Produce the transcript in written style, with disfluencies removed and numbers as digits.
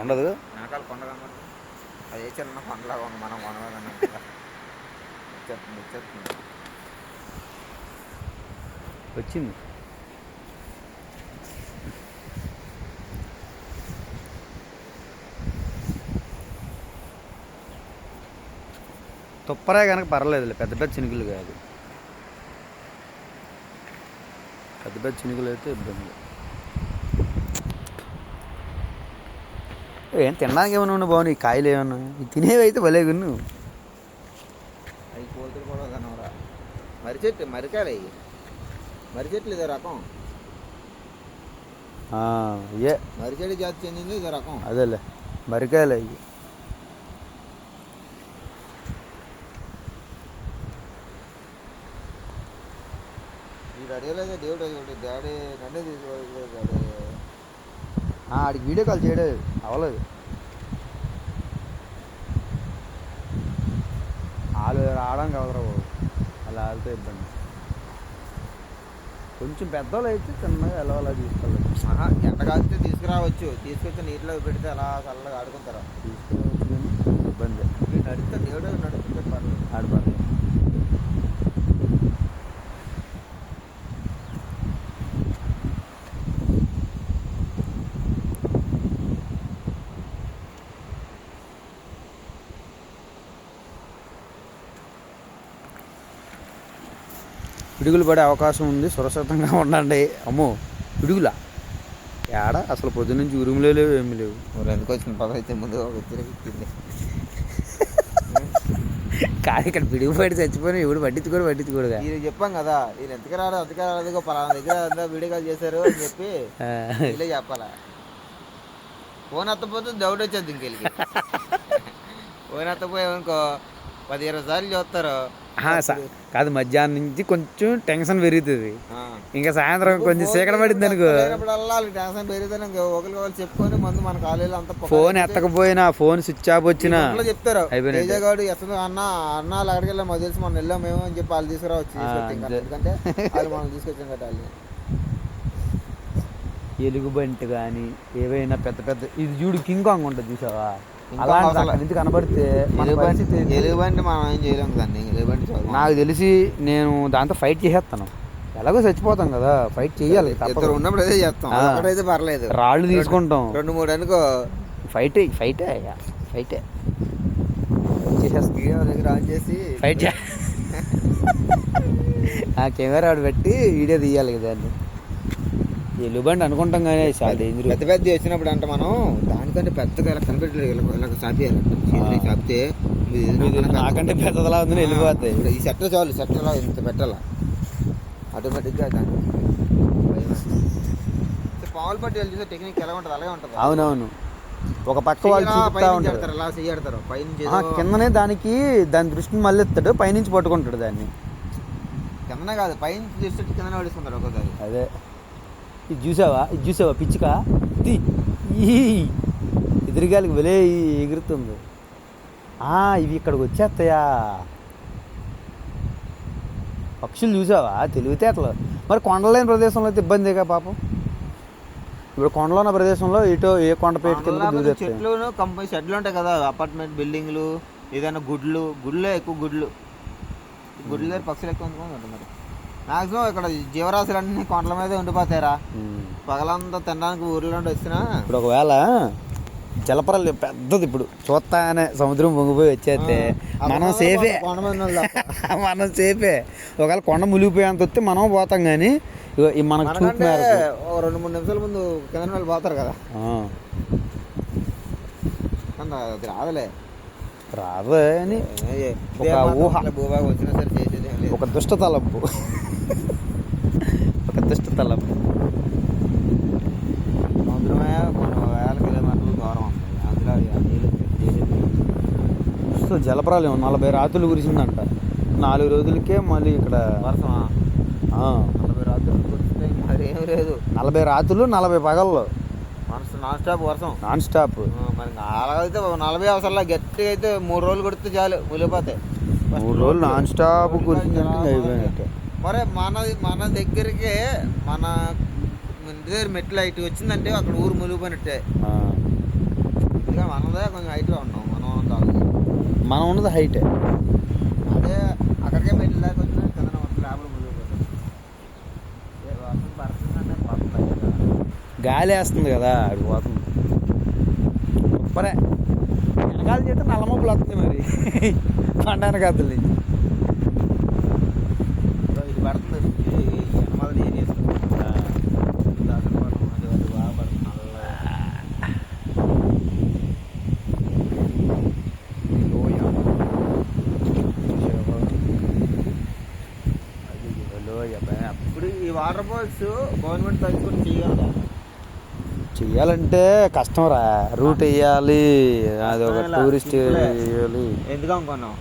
ఉండదు. వెనకాల కొండ కనబడుతుంది. అది చిన్న కొండలాగా ఉంది. మనం కొనవాలన్నా వచ్చేస్తుంది. వచ్చింది. తుప్పరే కనుక పర్వాలేదులే, పెద్ద పెద్ద చినుకులు కాదు. పెద్ద పెద్ద చినుకులు అయితే ఇబ్బంది. ఏం తినడానికి ఏమైనా ఉన్నా బాగున్నాయి, కాయలు ఏమన్నా తినేవి అయితే భలేగా నువ్వు. అవి కోతులు కూడా కనవరా. మరికాయలు అవి మర్రి చెట్లు ఇదో రకం. ఏ మరిచెడు జాతి చెందింది ఇదో రకం. అదేలే మరికాయలు అవి. వీడు అడగలేదు దేవుడు డాడీ నన్నే తీసుకోలేదు డాడీ. ఆడికి వీడియో కాల్ చేయడం అవ్వలేదు. వాళ్ళు రావడానికి అవసరం అలా ఆడితే ఇబ్బంది. కొంచెం పెద్దవాళ్ళు అయితే చిన్నగా ఎలా అలా తీసుకెళ్ళచ్చు. ఎండ కాస్తే తీసుకురావచ్చు. తీసుకొచ్చి నీటిలో పెడితే అలా చల్లగా ఆడుకుంటారు. తీసుకురావచ్చు కానీ ఇబ్బంది. నడిస్తే దేవుడు నడుస్తుంటే పర్లేదు. ఆడపర్లేదు. పిడుగులు పడే అవకాశం ఉంది, సురక్షితంగా ఉండండి. అమ్మో పిడుగులా ఏడా అసలు పొద్దు నుంచి ఉరుములే లేవు, ఏమి లేవు. ఎందుకు వచ్చిన పద అయితే ముందు వ్యతిరేకింది. కానీ ఇక్కడ పిడుగు పడి చచ్చిపోయినా ఎవడు పట్టించుకోడుగా. ఇది చెప్పాం కదా, ఈయన ఎంతకు రాడు అదిగో పలానా దగ్గర అంతా వీడియో కాల్ చేశారు అని చెప్పి ఇలా చెప్పాలా. ఫోన్ ఎత్తపోతే డౌట్ వచ్చేది ఇంకెళ్ళి. ఫోన్ ఎత్తపోయామనుకో 10-20 సార్లు చూస్తారు. కాదు, మధ్యాహ్నం నుంచి కొంచెం టెన్షన్ పెరుగుతుంది. ఇంకా సాయంత్రం కొంచెం చీకటి పడింది అనుకో, టెన్షన్ పెరుగుతుంది. ఒకరికి చెప్పుకొని ముందు మన కాలేజీలో అంతా ఫోన్ ఎత్తకపోయినా, ఫోన్ స్విచ్ ఆఫ్ వచ్చినా చెప్తారు. తేజగాడు ఎత్తదు అన్న అక్కడికి వెళ్ళాం, మాకు తెలిసి మనం వెళ్ళాం మేము అని చెప్పి వాళ్ళు తీసుకురావచ్చు. ఎందుకంటే వాళ్ళు మనం తీసుకొచ్చాం కదా. వాళ్ళు ఎలుగుబంటి కానీ ఏవైనా పెద్ద పెద్ద, ఇది చూడు కింగ్ కాంగ్ ఉంటుంది చూసావా, అలా నుంచి కనబడితే ఎలుగుబంటి మనం ఏం చేయలేము దాన్ని. ఎలుగుబంటి నాకు తెలిసి నేను దాంతో ఫైట్ చేసేస్తాను. ఎలాగో చచ్చిపోతాం కదా, ఫైట్ చేయాలి. ఉన్నప్పుడు అదే చేస్తాం. అక్కడైతే పర్లేదు, రాళ్ళు తీసుకుంటాం 2-3 అనుకో. ఫైటే దగ్గర ఆన్ చేసి ఫైట్ ఆ కెమెరా ఆడు పెట్టి వీడియో తీయాలి కదా. దాన్ని ఎలుబండి అనుకుంటాం కానీ పెద్ద పెద్ద వచ్చినప్పుడు అంటే మనం దానికంటే పెద్దగా ఇలా కనిపెట్టలేదు. ఇలా చాపేయాలి. చాపితే నాకంటే పెద్దలా ఉంది వెళ్ళిపోతాయి. ఈ సెట్ చాలు, సెట్ ఇలా ఇంత పెట్టాలా ఆటోమేటిక్గా. దాన్ని పావులు పట్టి చూసే టెక్నిక్ ఎలా ఉంటుంది అలాగే ఉంటుంది. అవునవును, ఒక పక్క వాళ్ళు అలా చెయ్యడతారు పైనుంచి. కిందనే దాని దృష్టిని మళ్ళీ పైనుంచి పట్టుకుంటాడు దాన్ని. కిందనే కాదు, పైనుంచి చూస్తే కిందనే పడుచుకుంటారు ఒక్కోసారి. అదే ఇది చూసావా పిచ్చిక ఎదురుగాలికి వెలే ఎగురుతుంది. ఇవి ఇక్కడికి వచ్చేస్తాయా పక్షులు, చూసావా తెలివితేటలు. మరి కొండలేని ప్రదేశంలో అయితే ఇబ్బందిగా పాపం. ఇప్పుడు కొండలో ఉన్న ప్రదేశంలో ఇటో ఏ కొండ పేరు చెట్లు కంపెనీ షెడ్లు ఉంటాయి కదా, అపార్ట్మెంట్ బిల్డింగ్లు, ఏదైనా గుడ్లే ఎక్కువ గుడ్లు దగ్గర పక్షులు ఎక్కువ ఉంటుంది. మరి మాక్సిమం ఇక్కడ జీవరాశులన్నీ కొండల మీదే ఉండిపోతాయిరా. పగలంతా తినడానికి ఊర్లో నుండి వచ్చినా. ఇప్పుడు ఒకవేళ జలపరాలు పెద్దది ఇప్పుడు చూస్తానే సముద్రం పొంగిపోయి వచ్చేస్తే మనం సేఫే. మనం సేఫే. ఒకవేళ కొండ మునిగిపోయేంత వస్తే మనం పోతాం. కానీ మనకు 2-3 నిమిషాల ముందు కింద వాళ్ళు పోతారు కదా. రాదులే అని ఒక ఊహ, భూభాగం వచ్చినా సరే చేసేది ఒక దుష్ట తలంపు. సముద్రమే 1,000 కిలోమీటర్ల దూరం ఉంటుంది. అందులో నీళ్ళు జలపరాలు 40 రాత్రులు కురిసిందంట. 4 రోజులకే మళ్ళీ ఇక్కడ వర్షమా? 40 రాత్రులు కురిస్తే మరి ఏం లేదు. 40 రాత్రులు 40 పగల్లో నాన్ స్టాప్. మరి అలాగైతే 40 అవసరంలా. గట్టిగా అయితే 3 రోజులు కొడితే చాలు మునిగిపోతాయి. 3 రోజులు నాన్ స్టాప్ కురిసిందంటే మరి మన దగ్గరికి మన దగ్గర మెట్లు ఇటు వచ్చిందంటే అక్కడ ఊరు మునిగిపోయినట్టే. ఎందుకంటే మనదే కొంచెం హైట్లో ఉన్నాం, మనం ఉన్నది హైట్. అదే అక్కడికే మెట్లు దాకా వచ్చిన కింద లోపల మునిగిపోతుంది. వర్షం పడుతుందంటే పడుతుంది, గాలి వేస్తుంది కదా అది పోతుంది. సూపరే. వెనకాల చేస్తే నల్ల మబ్బులు వస్తుంది మరి పండానికి అద్దలు నుంచి. ఇది పడుతుంది వెనకాల ఏరియా బాగా పడుతుంది. ఇప్పుడు ఈ వాటర్ ఫాల్స్ గవర్నమెంట్ తలుచుకొని చేయగలదా? చెయ్యాలంటే కష్టం రా. రూట్ వేయాలి, అది ఒక టూరిస్ట్ వేయాలి. ఎందుకు అనుకున్నాం